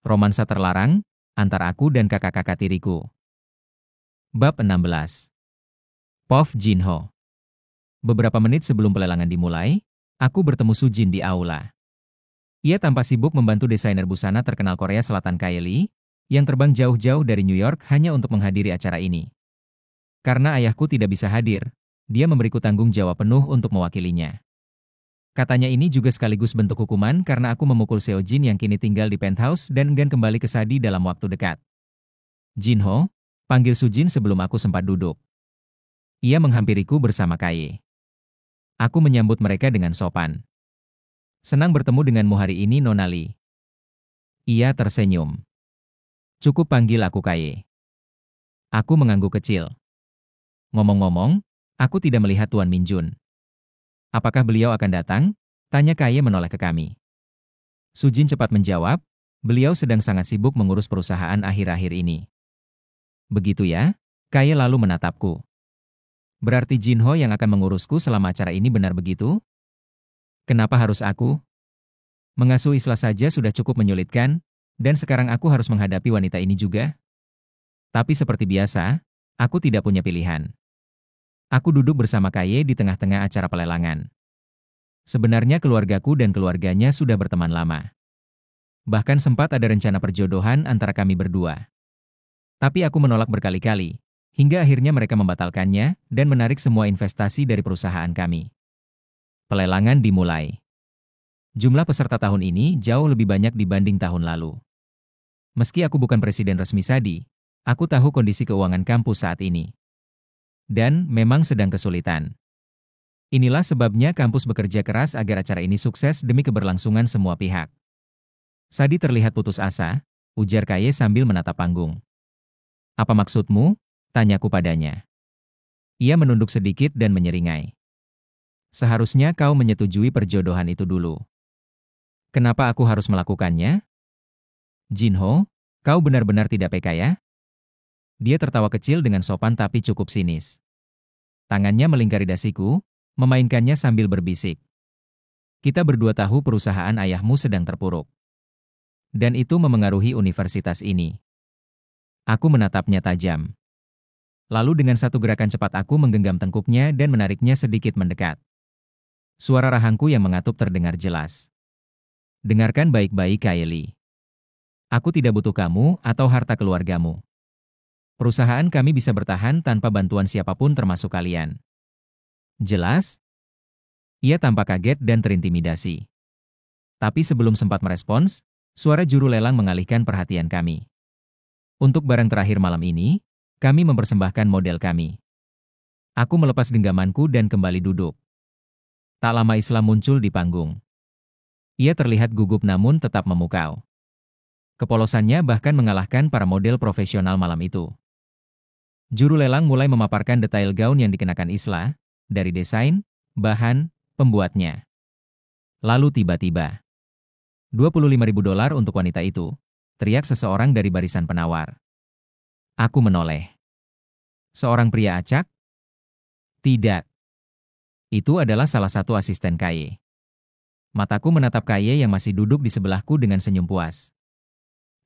Romansa terlarang, antar aku dan kakak-kakak tiriku. Bab 16. Pov Jinho. Beberapa menit sebelum pelelangan dimulai, aku bertemu Sujin di aula. Ia tampak sibuk membantu desainer busana terkenal Korea Selatan Kylie, yang terbang jauh-jauh dari New York hanya untuk menghadiri acara ini. Karena ayahku tidak bisa hadir, dia memberiku tanggung jawab penuh untuk mewakilinya. Katanya ini juga sekaligus bentuk hukuman karena aku memukul Seo Jin yang kini tinggal di penthouse dan enggan kembali ke Sadi dalam waktu dekat. Jinho, panggil Sujin sebelum aku sempat duduk. Ia menghampiriku bersama Kaye. Aku menyambut mereka dengan sopan. Senang bertemu denganmu hari ini, Nona Lee. Ia tersenyum. Cukup panggil aku Kaye. Aku mengangguk kecil. Ngomong-ngomong, aku tidak melihat Tuan Minjun. Apakah beliau akan datang? Tanya Kaye menoleh ke kami. Sujin cepat menjawab, beliau sedang sangat sibuk mengurus perusahaan akhir-akhir ini. Begitu ya? Kaye lalu menatapku. Berarti Jinho yang akan mengurusku selama acara ini, benar begitu? Kenapa harus aku? Mengasuh Isla saja sudah cukup menyulitkan, dan sekarang aku harus menghadapi wanita ini juga? Tapi seperti biasa, aku tidak punya pilihan. Aku duduk bersama Kaye di tengah-tengah acara pelelangan. Sebenarnya keluargaku dan keluarganya sudah berteman lama. Bahkan sempat ada rencana perjodohan antara kami berdua. Tapi aku menolak berkali-kali, hingga akhirnya mereka membatalkannya dan menarik semua investasi dari perusahaan kami. Pelelangan dimulai. Jumlah peserta tahun ini jauh lebih banyak dibanding tahun lalu. Meski aku bukan presiden resmi Sadi, aku tahu kondisi keuangan kampus saat ini. Dan memang sedang kesulitan. Inilah sebabnya kampus bekerja keras agar acara ini sukses demi keberlangsungan semua pihak. Sadi terlihat putus asa, ujar Kaye sambil menatap panggung. Apa maksudmu? Tanyaku padanya. Ia menunduk sedikit dan menyeringai. Seharusnya kau menyetujui perjodohan itu dulu. Kenapa aku harus melakukannya? Jinho, kau benar-benar tidak peka ya? Dia tertawa kecil dengan sopan tapi cukup sinis. Tangannya melingkari dasiku, memainkannya sambil berbisik. Kita berdua tahu perusahaan ayahmu sedang terpuruk. Dan itu memengaruhi universitas ini. Aku menatapnya tajam. Lalu dengan satu gerakan cepat aku menggenggam tengkuknya dan menariknya sedikit mendekat. Suara rahangku yang mengatup terdengar jelas. Dengarkan baik-baik, Kylie. Aku tidak butuh kamu atau harta keluargamu. Perusahaan kami bisa bertahan tanpa bantuan siapapun termasuk kalian. Jelas? Ia tampak kaget dan terintimidasi. Tapi sebelum sempat merespons, suara juru lelang mengalihkan perhatian kami. Untuk barang terakhir malam ini, kami mempersembahkan model kami. Aku melepas genggamanku dan kembali duduk. Tak lama Islam muncul di panggung. Ia terlihat gugup namun tetap memukau. Kepolosannya bahkan mengalahkan para model profesional malam itu. Juru lelang mulai memaparkan detail gaun yang dikenakan Isla, dari desain, bahan, pembuatnya. Lalu tiba-tiba, $25.000 untuk wanita itu, teriak seseorang dari barisan penawar. Aku menoleh. Seorang pria acak? Tidak. Itu adalah salah satu asisten Kaye. Mataku menatap Kaye yang masih duduk di sebelahku dengan senyum puas.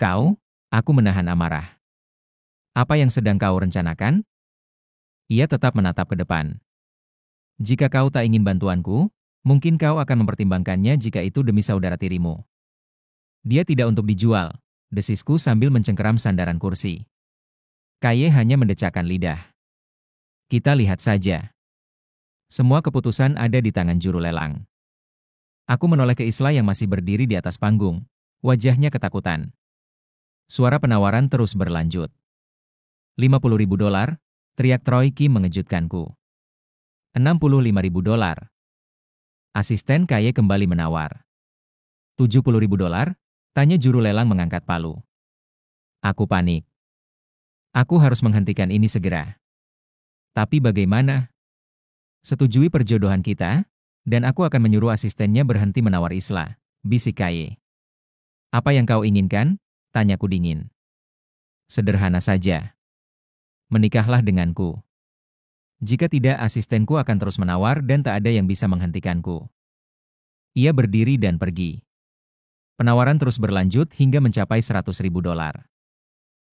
Kau? Aku menahan amarah. Apa yang sedang kau rencanakan? Ia tetap menatap ke depan. Jika kau tak ingin bantuanku, mungkin kau akan mempertimbangkannya jika itu demi saudara tirimu. Dia tidak untuk dijual, desisku sambil mencengkeram sandaran kursi. Kaye hanya mendecakkan lidah. Kita lihat saja. Semua keputusan ada di tangan juru lelang. Aku menoleh ke Isla yang masih berdiri di atas panggung, wajahnya ketakutan. Suara penawaran terus berlanjut. $50.000, teriak Troy Kim mengejutkanku. $65.000. Asisten Kaye kembali menawar. $70.000, tanya juru lelang mengangkat palu. Aku panik. Aku harus menghentikan ini segera. Tapi bagaimana? Setujui perjodohan kita, dan aku akan menyuruh asistennya berhenti menawar Isla, bisik Kaye. Apa yang kau inginkan? Tanyaku dingin. Sederhana saja. Menikahlah denganku. Jika tidak, asistenku akan terus menawar dan tak ada yang bisa menghentikanku. Ia berdiri dan pergi. Penawaran terus berlanjut hingga mencapai $100.000.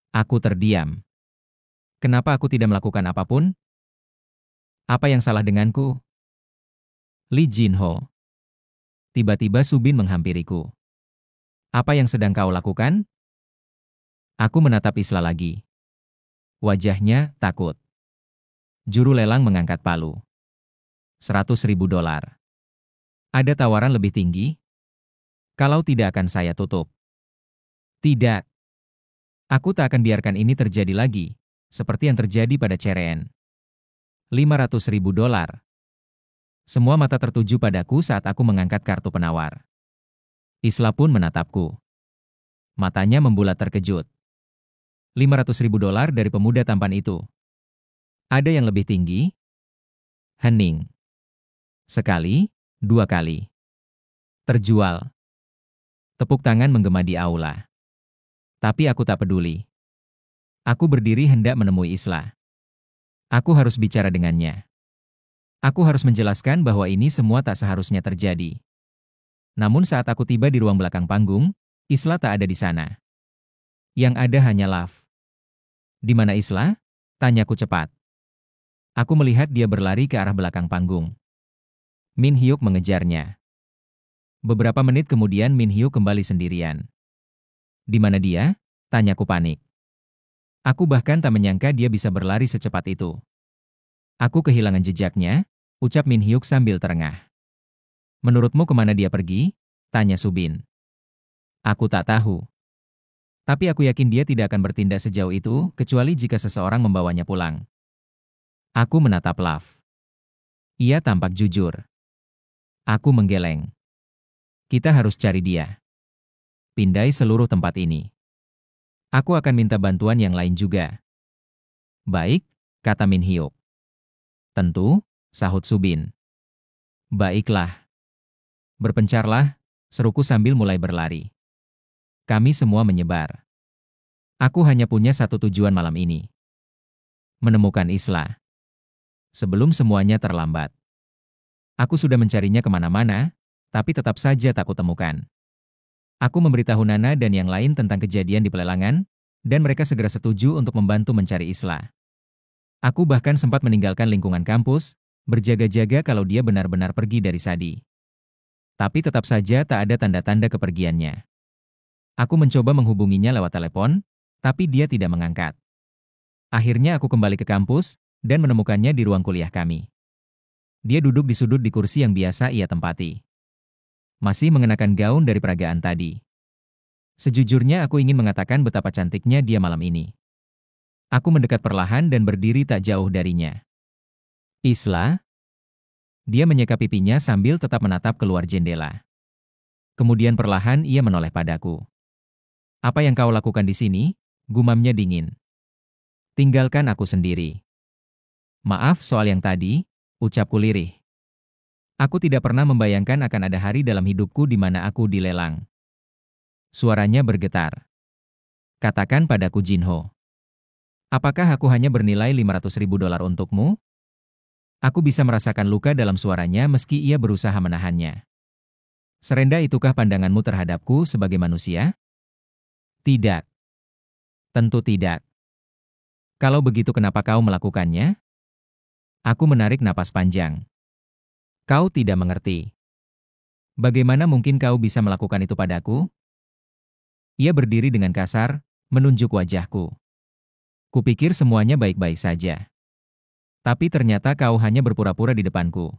Aku terdiam. Kenapa aku tidak melakukan apapun? Apa yang salah denganku? Lee Jinho. Tiba-tiba Subin menghampiriku. Apa yang sedang kau lakukan? Aku menatap Isla lagi. Wajahnya takut. Juru lelang mengangkat palu. $100.000. Ada tawaran lebih tinggi? Kalau tidak akan saya tutup. Tidak. Aku tak akan biarkan ini terjadi lagi, seperti yang terjadi pada Ceren. $500.000. Semua mata tertuju padaku saat aku mengangkat kartu penawar. Isla pun menatapku. Matanya membulat terkejut. $500.000 dari pemuda tampan itu. Ada yang lebih tinggi? Hening. Sekali, dua kali. Terjual. Tepuk tangan menggema di aula. Tapi aku tak peduli. Aku berdiri hendak menemui Isla. Aku harus bicara dengannya. Aku harus menjelaskan bahwa ini semua tak seharusnya terjadi. Namun saat aku tiba di ruang belakang panggung, Isla tak ada di sana. Yang ada hanya Love. Di mana Isla? Tanyaku cepat. Aku melihat dia berlari ke arah belakang panggung. Min Hyuk mengejarnya. Beberapa menit kemudian Min Hyuk kembali sendirian. Di mana dia? Tanyaku panik. Aku bahkan tak menyangka dia bisa berlari secepat itu. Aku kehilangan jejaknya, ucap Min Hyuk sambil terengah. Menurutmu kemana dia pergi? Tanya Subin. Aku tak tahu. Tapi aku yakin dia tidak akan bertindak sejauh itu, kecuali jika seseorang membawanya pulang. Aku menatap Love. Ia tampak jujur. Aku menggeleng. Kita harus cari dia. Pindai seluruh tempat ini. Aku akan minta bantuan yang lain juga. Baik, kata Min Hyuk. Tentu, sahut Subin. Baiklah. Berpencarlah, seruku sambil mulai berlari. Kami semua menyebar. Aku hanya punya satu tujuan malam ini. Menemukan Isla. Sebelum semuanya terlambat. Aku sudah mencarinya kemana-mana, tapi tetap saja tak kutemukan. Aku memberitahu Nana dan yang lain tentang kejadian di pelelangan, dan mereka segera setuju untuk membantu mencari Isla. Aku bahkan sempat meninggalkan lingkungan kampus, berjaga-jaga kalau dia benar-benar pergi dari Sadi. Tapi tetap saja tak ada tanda-tanda kepergiannya. Aku mencoba menghubunginya lewat telepon, tapi dia tidak mengangkat. Akhirnya aku kembali ke kampus, dan menemukannya di ruang kuliah kami. Dia duduk di sudut di kursi yang biasa ia tempati. Masih mengenakan gaun dari peragaan tadi. Sejujurnya aku ingin mengatakan betapa cantiknya dia malam ini. Aku mendekat perlahan dan berdiri tak jauh darinya. Isla? Dia menyeka pipinya sambil tetap menatap keluar jendela. Kemudian perlahan ia menoleh padaku. Apa yang kau lakukan di sini? Gumamnya dingin. Tinggalkan aku sendiri. Maaf soal yang tadi, ucapku lirih. Aku tidak pernah membayangkan akan ada hari dalam hidupku di mana aku dilelang. Suaranya bergetar. Katakan padaku Jinho. Apakah aku hanya bernilai $500.000 untukmu? Aku bisa merasakan luka dalam suaranya meski ia berusaha menahannya. Serendah itukah pandanganmu terhadapku sebagai manusia? Tidak. Tentu tidak. Kalau begitu kenapa kau melakukannya? Aku menarik napas panjang. Kau tidak mengerti. Bagaimana mungkin kau bisa melakukan itu padaku? Ia berdiri dengan kasar, menunjuk wajahku. Kupikir semuanya baik-baik saja. Tapi ternyata kau hanya berpura-pura di depanku.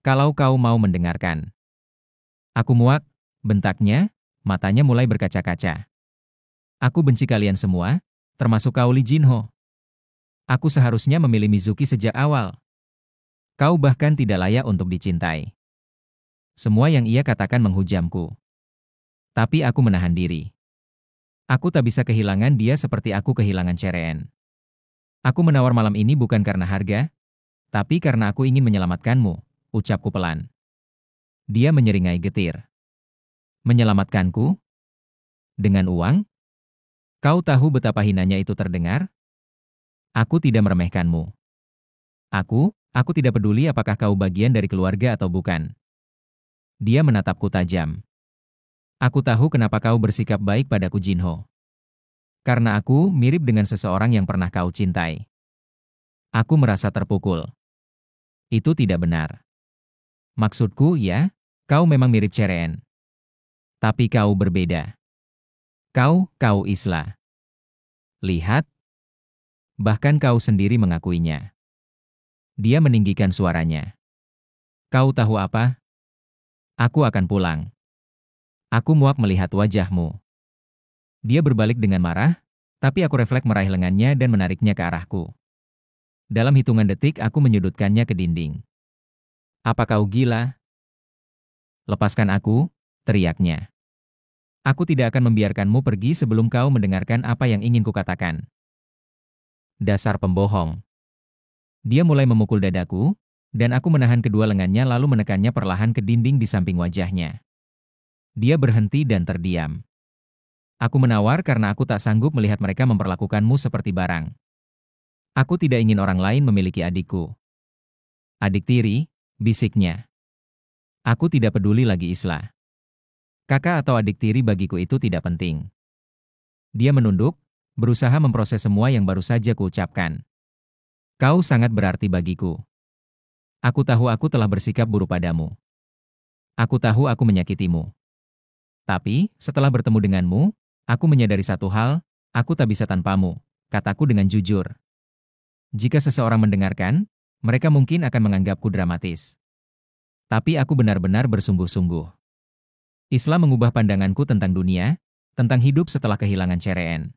Kalau kau mau mendengarkan. Aku muak, bentaknya, matanya mulai berkaca-kaca. Aku benci kalian semua, termasuk kau Lee Jinho. Aku seharusnya memilih Mizuki sejak awal. Kau bahkan tidak layak untuk dicintai. Semua yang ia katakan menghujamku. Tapi aku menahan diri. Aku tak bisa kehilangan dia seperti aku kehilangan Ceren. Aku menawar malam ini bukan karena harga, tapi karena aku ingin menyelamatkanmu, ucapku pelan. Dia menyeringai getir. Menyelamatkanku? Dengan uang? Kau tahu betapa hinanya itu terdengar? Aku tidak meremehkanmu. Aku tidak peduli apakah kau bagian dari keluarga atau bukan. Dia menatapku tajam. Aku tahu kenapa kau bersikap baik padaku, Jinho. Karena aku mirip dengan seseorang yang pernah kau cintai. Aku merasa terpukul. Itu tidak benar. Maksudku, ya, kau memang mirip Cheren. Tapi kau berbeda. Kau Isla. Lihat, bahkan kau sendiri mengakuinya. Dia meninggikan suaranya. Kau tahu apa? Aku akan pulang. Aku muak melihat wajahmu. Dia berbalik dengan marah, tapi aku refleks meraih lengannya dan menariknya ke arahku. Dalam hitungan detik aku menyudutkannya ke dinding. Apa kau gila? Lepaskan aku, teriaknya. Aku tidak akan membiarkanmu pergi sebelum kau mendengarkan apa yang ingin kukatakan. Dasar pembohong. Dia mulai memukul dadaku, dan aku menahan kedua lengannya lalu menekannya perlahan ke dinding di samping wajahnya. Dia berhenti dan terdiam. Aku menawar karena aku tak sanggup melihat mereka memperlakukanmu seperti barang. Aku tidak ingin orang lain memiliki adikku. Adik tiri, bisiknya. Aku tidak peduli lagi Isla. Kakak atau adik tiri bagiku itu tidak penting. Dia menunduk, berusaha memproses semua yang baru saja kuucapkan. Kau sangat berarti bagiku. Aku tahu aku telah bersikap buruk padamu. Aku tahu aku menyakitimu. Tapi, setelah bertemu denganmu, aku menyadari satu hal, aku tak bisa tanpamu, kataku dengan jujur. Jika seseorang mendengarkan, mereka mungkin akan menganggapku dramatis. Tapi aku benar-benar bersungguh-sungguh. Islam mengubah pandanganku tentang dunia, tentang hidup setelah kehilangan Cheren.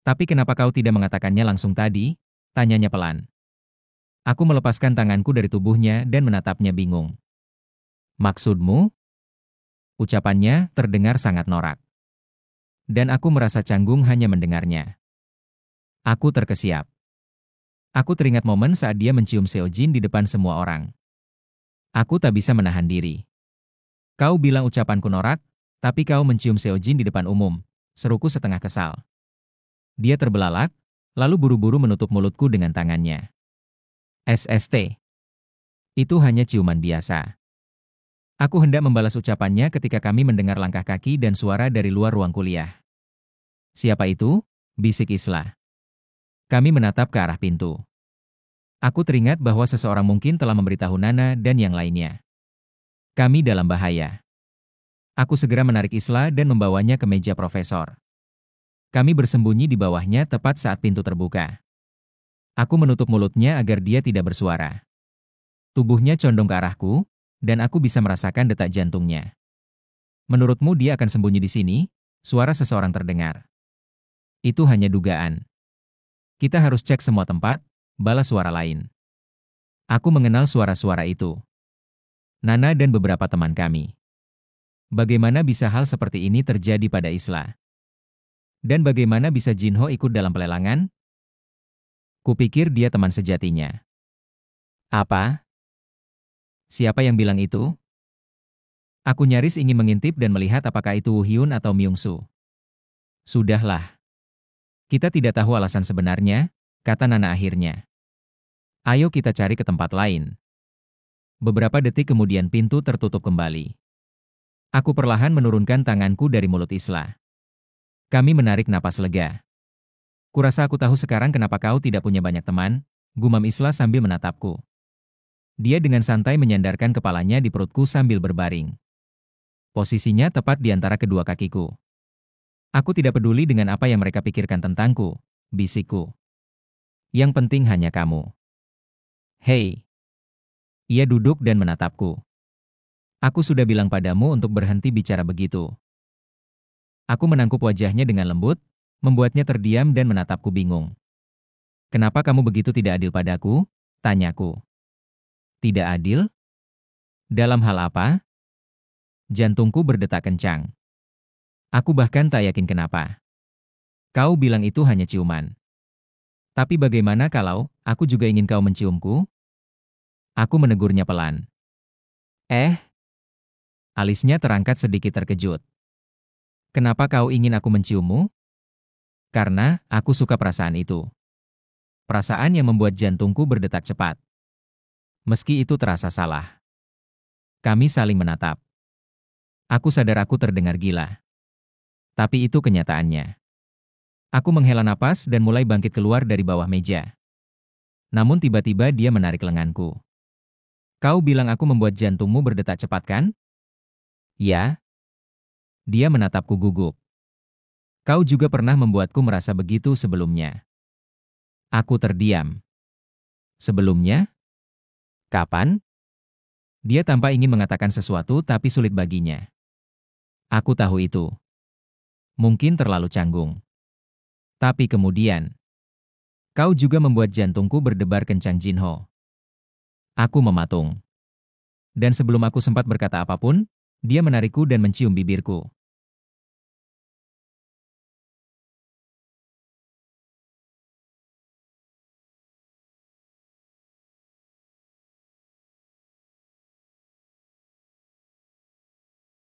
Tapi kenapa kau tidak mengatakannya langsung tadi? Tanyanya pelan. Aku melepaskan tanganku dari tubuhnya dan menatapnya bingung. Maksudmu? Ucapannya terdengar sangat norak. Dan aku merasa canggung hanya mendengarnya. Aku terkesiap. Aku teringat momen saat dia mencium Seojin di depan semua orang. Aku tak bisa menahan diri. Kau bilang ucapanku norak, tapi kau mencium Seojin di depan umum, seruku setengah kesal. Dia terbelalak, lalu buru-buru menutup mulutku dengan tangannya. SST. Itu hanya ciuman biasa. Aku hendak membalas ucapannya ketika kami mendengar langkah kaki dan suara dari luar ruang kuliah. Siapa itu? Bisik Isla. Kami menatap ke arah pintu. Aku teringat bahwa seseorang mungkin telah memberitahu Nana dan yang lainnya. Kami dalam bahaya. Aku segera menarik Isla dan membawanya ke meja profesor. Kami bersembunyi di bawahnya tepat saat pintu terbuka. Aku menutup mulutnya agar dia tidak bersuara. Tubuhnya condong ke arahku, dan aku bisa merasakan detak jantungnya. Menurutmu dia akan sembunyi di sini? Suara seseorang terdengar. Itu hanya dugaan. Kita harus cek semua tempat, balas suara lain. Aku mengenal suara-suara itu. Nana dan beberapa teman kami. Bagaimana bisa hal seperti ini terjadi pada Isla? Dan bagaimana bisa Jinho ikut dalam pelelangan? Kupikir dia teman sejatinya. Apa? Siapa yang bilang itu? Aku nyaris ingin mengintip dan melihat apakah itu Woo Hyun atau Myung-soo. Sudahlah. Kita tidak tahu alasan sebenarnya, kata Nana akhirnya. Ayo kita cari ke tempat lain. Beberapa detik kemudian pintu tertutup kembali. Aku perlahan menurunkan tanganku dari mulut Isla. Kami menarik napas lega. Kurasa aku tahu sekarang kenapa kau tidak punya banyak teman, gumam Isla sambil menatapku. Dia dengan santai menyandarkan kepalanya di perutku sambil berbaring. Posisinya tepat di antara kedua kakiku. Aku tidak peduli dengan apa yang mereka pikirkan tentangku, bisikku. Yang penting hanya kamu. Hei. Ia duduk dan menatapku. Aku sudah bilang padamu untuk berhenti bicara begitu. Aku menangkup wajahnya dengan lembut, membuatnya terdiam dan menatapku bingung. Kenapa kamu begitu tidak adil padaku? Tanyaku. Tidak adil? Dalam hal apa? Jantungku berdetak kencang. Aku bahkan tak yakin kenapa. Kau bilang itu hanya ciuman. Tapi bagaimana kalau aku juga ingin kau menciumku? Aku menegurnya pelan. Alisnya terangkat sedikit terkejut. Kenapa kau ingin aku menciummu? Karena aku suka perasaan itu. Perasaan yang membuat jantungku berdetak cepat. Meski itu terasa salah. Kami saling menatap. Aku sadar aku terdengar gila. Tapi itu kenyataannya. Aku menghela napas dan mulai bangkit keluar dari bawah meja. Namun tiba-tiba dia menarik lenganku. Kau bilang aku membuat jantungmu berdetak cepat kan? Ya. Dia menatapku gugup. Kau juga pernah membuatku merasa begitu sebelumnya. Aku terdiam. Sebelumnya? Kapan? Dia tampak ingin mengatakan sesuatu tapi sulit baginya. Aku tahu itu. Mungkin terlalu canggung. Tapi kemudian, kau juga membuat jantungku berdebar kencang, Jinho. Aku mematung. Dan sebelum aku sempat berkata apapun, dia menarikku dan mencium bibirku.